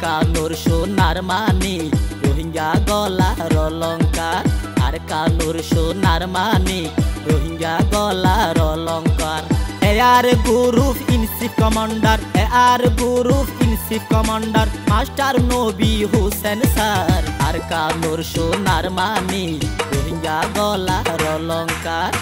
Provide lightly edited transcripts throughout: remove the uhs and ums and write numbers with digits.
কানুর সোনার মানি রোহিঙ্গা গলার অলংকার আর কানুর সোনার মানি রোহিঙ্গা গলার অলংকার air group in chief commander air group in chief commander master Nabi Hossain sir আর কানুর সোনার মানি রোহিঙ্গা গলার অলংকার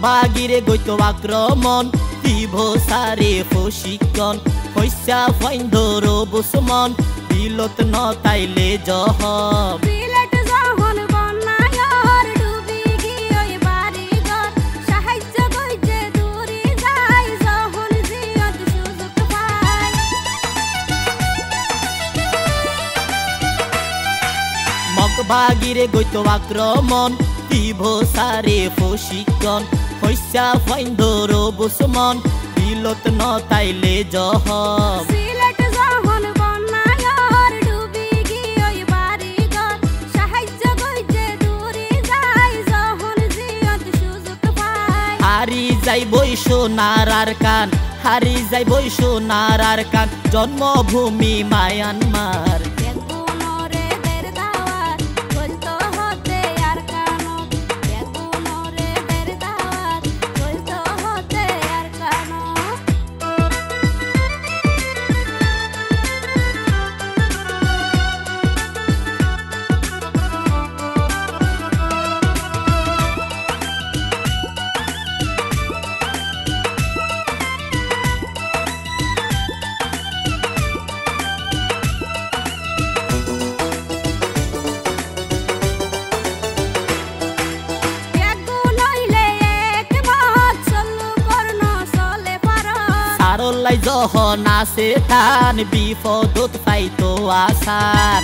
বাগিরে গৈত আক্রমণ দিব সারে প্রশিক্ষণ হইসা ফাইন্দর বুসমন বিলত ন তাইলে জহম বাগিরে গৈত আক্রমণ দিব সারে প্রশিক্ষণ হইসা ফাইন্দর বুসমন বিলত ন তাইলে জহম হারি যাইবই সোনার আর কান হারি যাইবই সোনার আর কান জন্মভূমি মায়ানমার সারলাই যখন আছে থান বিপদত পাইতো আসান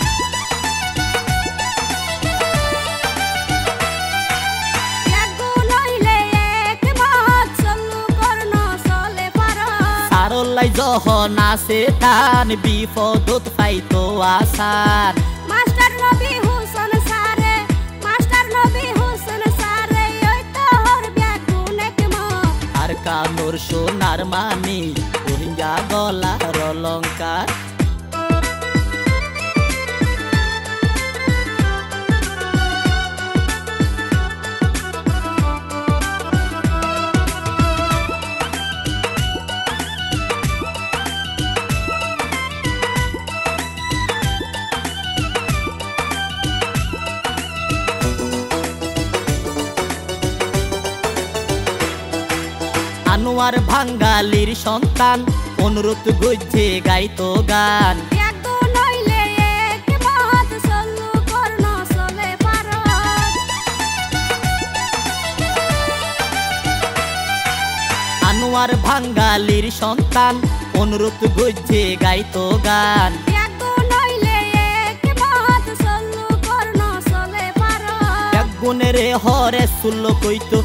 সারলাই যখন আছে থান বিপদত পাইতো আসান মাস্টার নবী হোসেন সারে মাস্টার নবী হোসেন সারে ওই তোর ব্যাগুনে কেমো আর কানুর সোনার মানি রোহিঙ্গা গলার অলংকার আনোয়ার বাঙালির সন্তান অনুরোধ গজ্জে গাইতো গান আনোয়ার বাঙালির সন্তান অনুরোধ গজ্জে গাইতো গান গুণেরে হরে সুল্ল কইতো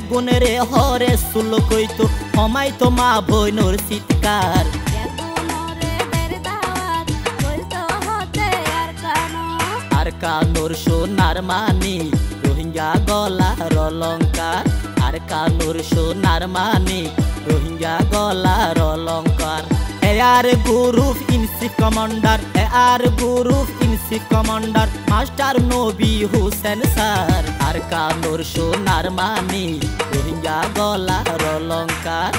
গুণেরে হরে সুল্ল কইতো হমাই তো মা বইনোর চিৎকার আর কানুর সোনার মানি রোহিঙ্গা গলার অলংকার আর কানুর সোনার মানি রোহিঙ্গা গলার অলংকার air group in chief commander air group in chief commander master Nabi Hossain sir আর কানুর সোনার মানি রোহিঙ্গা গলার অলংকার।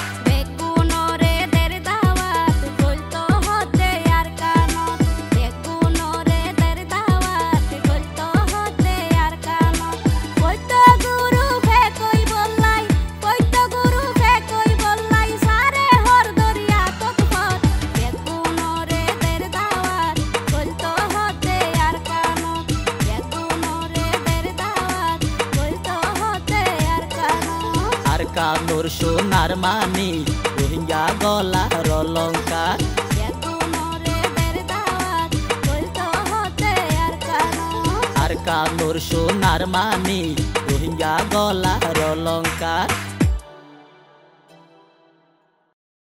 কানুর সোনার মানি রোহিঙ্গা গলার অলঙ্কার আর কানুর সোনার মানি রোহিঙ্গা গলার অলঙ্কার